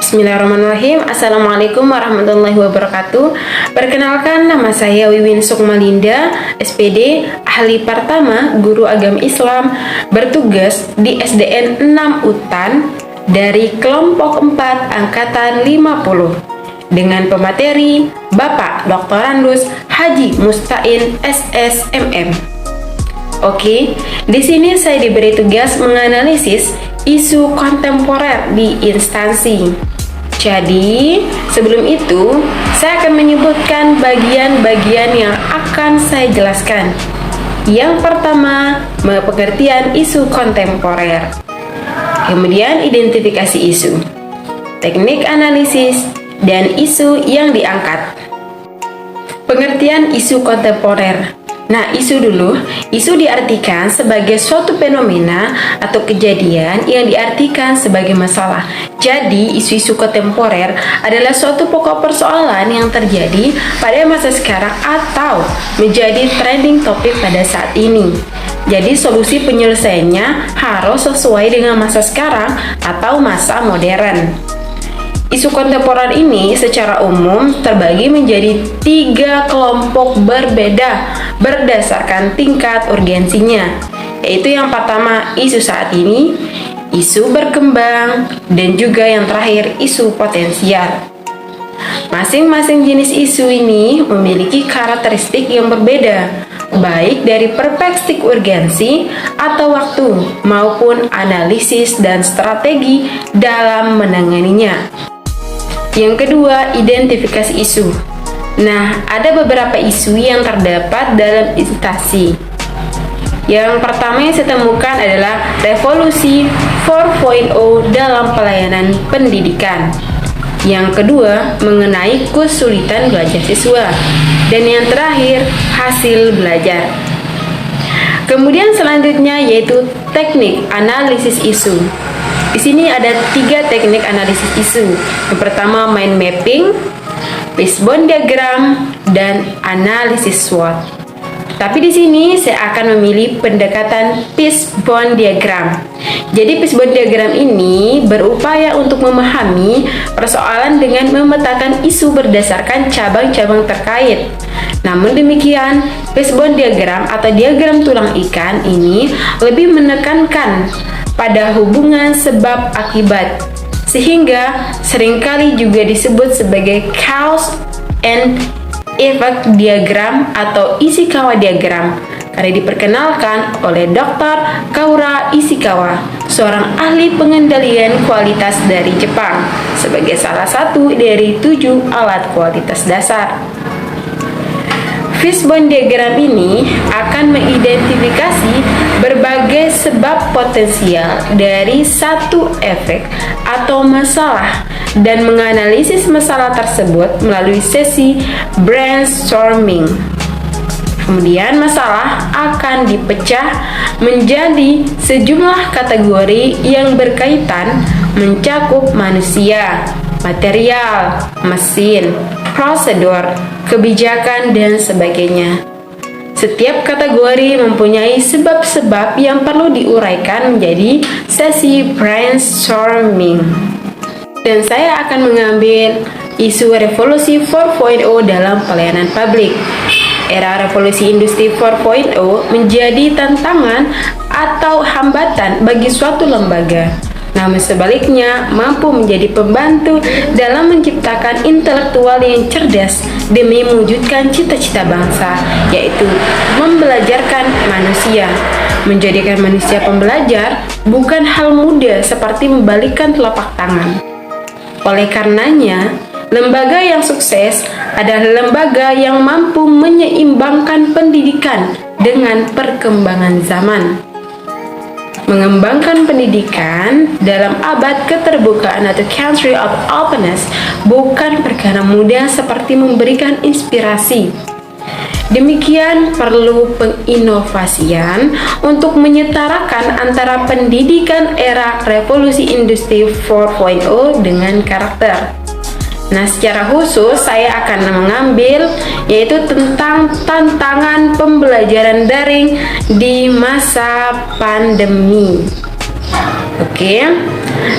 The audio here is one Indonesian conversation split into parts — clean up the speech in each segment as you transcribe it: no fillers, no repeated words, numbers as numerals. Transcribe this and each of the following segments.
Bismillahirrahmanirrahim. Assalamualaikum warahmatullahi wabarakatuh. Perkenalkan, nama saya Wiwin Sukmalinda, SPD, Ahli Pertama Guru Agama Islam, bertugas di SDN 6 Utan dari kelompok 4 Angkatan 50 dengan pemateri Bapak Dr. Randus Haji Mustain SSMM. Oke, di sini saya diberi tugas menganalisis isu kontemporer di instansi. Jadi, sebelum itu, saya akan menyebutkan bagian-bagian yang akan saya jelaskan. Yang pertama, pengertian isu kontemporer. Kemudian, identifikasi isu, teknik analisis, dan isu yang diangkat. Pengertian isu kontemporer. Nah, isu dulu. Isu diartikan sebagai suatu fenomena atau kejadian yang diartikan sebagai masalah. Jadi, isu-isu kontemporer adalah suatu pokok persoalan yang terjadi pada masa sekarang atau menjadi trending topik pada saat ini. Jadi, solusi penyelesaiannya harus sesuai dengan masa sekarang atau masa modern. Isu kontemporer ini secara umum terbagi menjadi 3 kelompok berbeda berdasarkan tingkat urgensinya, yaitu yang pertama isu saat ini, isu berkembang, dan juga yang terakhir isu potensial. Masing-masing jenis isu ini memiliki karakteristik yang berbeda, baik dari perspektif urgensi atau waktu maupun analisis dan strategi dalam menanganinya. Yang kedua, identifikasi isu. Nah, ada beberapa isu yang terdapat dalam instansi. Yang pertama yang saya temukan adalah revolusi 4.0 dalam pelayanan pendidikan. Yang kedua, mengenai kesulitan belajar siswa. Dan yang terakhir, hasil belajar. Kemudian selanjutnya yaitu teknik analisis isu. Di sini ada 3 teknik analisis isu. Yang pertama, mind mapping, fishbone diagram, dan analisis SWOT. Tapi di sini saya akan memilih pendekatan fishbone diagram. Jadi fishbone diagram ini berupaya untuk memahami persoalan dengan memetakan isu berdasarkan cabang-cabang terkait. Namun demikian, fishbone diagram atau diagram tulang ikan ini lebih menekankan pada hubungan sebab akibat, sehingga seringkali juga disebut sebagai cause and effect diagram atau Ishikawa diagram, karena diperkenalkan oleh Dr. Kaura Ishikawa, seorang ahli pengendalian kualitas dari Jepang, sebagai salah satu dari 7 alat kualitas dasar. Fishbone diagram ini akan mengidentifikasi berbagai sebab potensial dari satu efek atau masalah dan menganalisis masalah tersebut melalui sesi brainstorming. Kemudian masalah akan dipecah menjadi sejumlah kategori yang berkaitan mencakup manusia, material, mesin, prosedur, kebijakan, dan sebagainya. Setiap kategori mempunyai sebab-sebab yang perlu diuraikan menjadi sesi brainstorming. Dan saya akan mengambil isu revolusi 4.0 dalam pelayanan publik. Era revolusi industri 4.0 menjadi tantangan atau hambatan bagi suatu lembaga. Namun sebaliknya mampu menjadi pembantu dalam menciptakan intelektual yang cerdas demi mewujudkan cita-cita bangsa, yaitu membelajarkan manusia. Menjadikan manusia pembelajar bukan hal mudah seperti membalikkan telapak tangan. Oleh karenanya, lembaga yang sukses adalah lembaga yang mampu menyeimbangkan pendidikan dengan perkembangan zaman. Mengembangkan pendidikan dalam abad keterbukaan atau Century of Openness bukan perkara mudah seperti memberikan inspirasi. Demikian perlu penginovasian untuk menyetarakan antara pendidikan era revolusi industri 4.0 dengan karakter. Nah, secara khusus saya akan mengambil yaitu tentang tantangan pembelajaran daring di masa pandemi. Oke.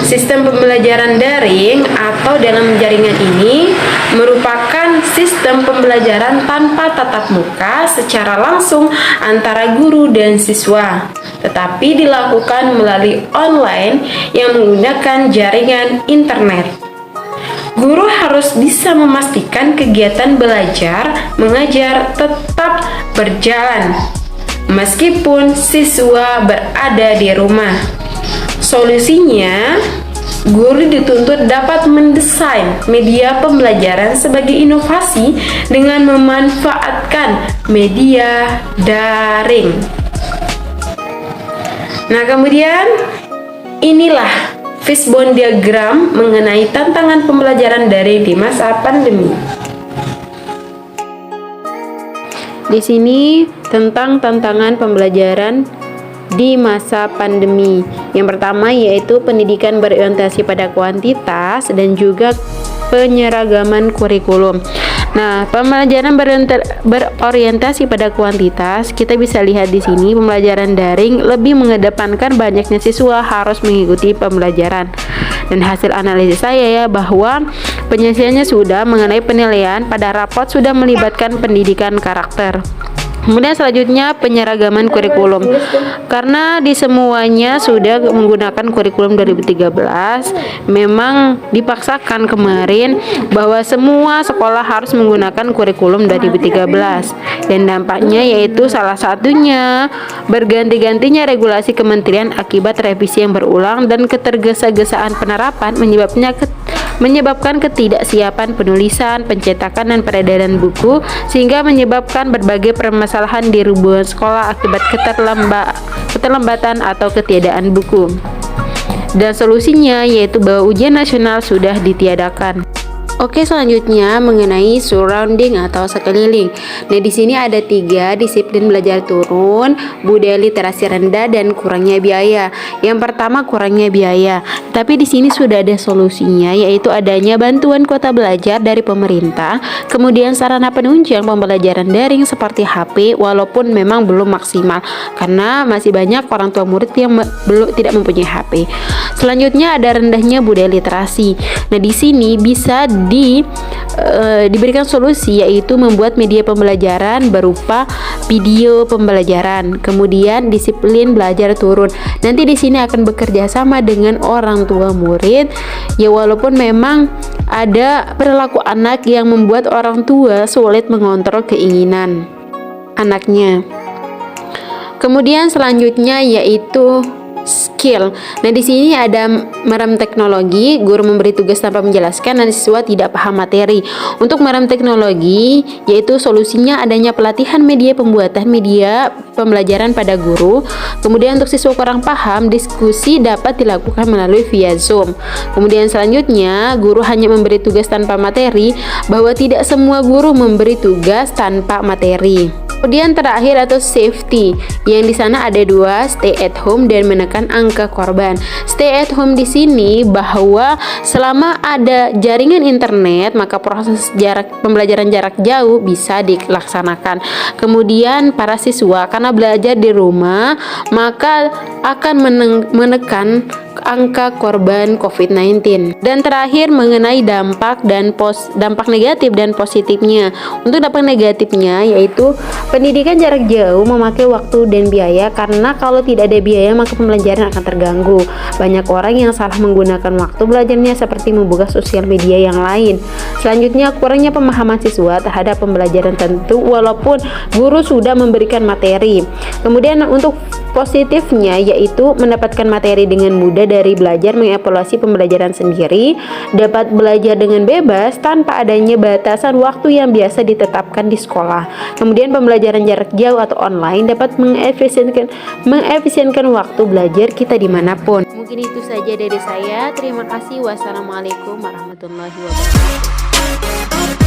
Sistem pembelajaran daring atau dalam jaringan ini merupakan sistem pembelajaran tanpa tatap muka secara langsung antara guru dan siswa, tetapi dilakukan melalui online yang menggunakan jaringan internet. Guru harus bisa memastikan kegiatan belajar mengajar tetap berjalan meskipun siswa berada di rumah. Solusinya, guru dituntut dapat mendesain media pembelajaran sebagai inovasi dengan memanfaatkan media daring. Nah, kemudian inilah fishbone diagram mengenai tantangan pembelajaran daring di masa pandemi. Di sini tentang tantangan pembelajaran di masa pandemi. Yang pertama yaitu pendidikan berorientasi pada kuantitas dan juga penyeragaman kurikulum. Nah, pembelajaran berorientasi pada kuantitas, kita bisa lihat di sini pembelajaran daring lebih mengedepankan banyaknya siswa harus mengikuti pembelajaran. Dan hasil analisis saya bahwa penyelesaiannya sudah mengenai penilaian pada rapot sudah melibatkan pendidikan karakter. Kemudian selanjutnya penyeragaman kurikulum. Karena di semuanya sudah menggunakan kurikulum 2013, memang dipaksakan kemarin bahwa semua sekolah harus menggunakan kurikulum 2013. Dan dampaknya yaitu salah satunya berganti-gantinya regulasi kementerian akibat revisi yang berulang dan ketergesa-gesaan penerapan menyebabkan ketidaksiapan penulisan, pencetakan, dan peredaran buku, sehingga menyebabkan berbagai permasalahan di ribuan sekolah akibat keterlambatan atau ketiadaan buku. Dan solusinya yaitu bahwa ujian nasional sudah ditiadakan. Oke, selanjutnya mengenai surrounding atau sekeliling. Nah, di sini ada 3 disiplin belajar turun, budaya literasi rendah, dan kurangnya biaya. Yang pertama kurangnya biaya, tapi di sini sudah ada solusinya, yaitu adanya bantuan kuota belajar dari pemerintah, kemudian sarana penunjang pembelajaran daring seperti HP, walaupun memang belum maksimal karena masih banyak orang tua murid yang tidak mempunyai HP. Selanjutnya ada rendahnya budaya literasi. Nah, di sini bisa diberikan solusi, yaitu membuat media pembelajaran berupa video pembelajaran. Kemudian disiplin belajar turun. Nanti di sini akan bekerja sama dengan orang tua murid. Ya, walaupun memang ada perilaku anak yang membuat orang tua sulit mengontrol keinginan anaknya. Kemudian selanjutnya yaitu skill. Nah, di sini ada merem teknologi, guru memberi tugas tanpa menjelaskan dan siswa tidak paham materi. Untuk merem teknologi, yaitu solusinya adanya pelatihan media pembuatan media pembelajaran pada guru. Kemudian untuk siswa kurang paham, diskusi dapat dilakukan melalui via Zoom. Kemudian selanjutnya, guru hanya memberi tugas tanpa materi, bahwa tidak semua guru memberi tugas tanpa materi. Kemudian terakhir atau safety, yang di sana ada 2, stay at home dan menekan angka korban. Stay at home di sini bahwa selama ada jaringan internet, maka proses pembelajaran jarak jauh bisa dilaksanakan. Kemudian para siswa karena belajar di rumah, maka akan menekan angka korban COVID-19. Dan terakhir mengenai dampak negatif dan positifnya. Untuk dampak negatifnya yaitu pendidikan jarak jauh memakai waktu dan biaya, karena kalau tidak ada biaya maka pembelajaran akan terganggu. Banyak orang yang salah menggunakan waktu belajarnya seperti membuka sosial media yang lain. Selanjutnya kurangnya pemahaman siswa terhadap pembelajaran tentu walaupun guru sudah memberikan materi. Kemudian untuk positifnya yaitu mendapatkan materi dengan mudah dari belajar mengevaluasi pembelajaran sendiri, dapat belajar dengan bebas tanpa adanya batasan waktu yang biasa ditetapkan di sekolah. Kemudian pembelajaran jarak jauh atau online dapat mengefisienkan waktu belajar kita dimanapun. Mungkin itu saja dari saya. Terima kasih. Wassalamualaikum warahmatullahi wabarakatuh.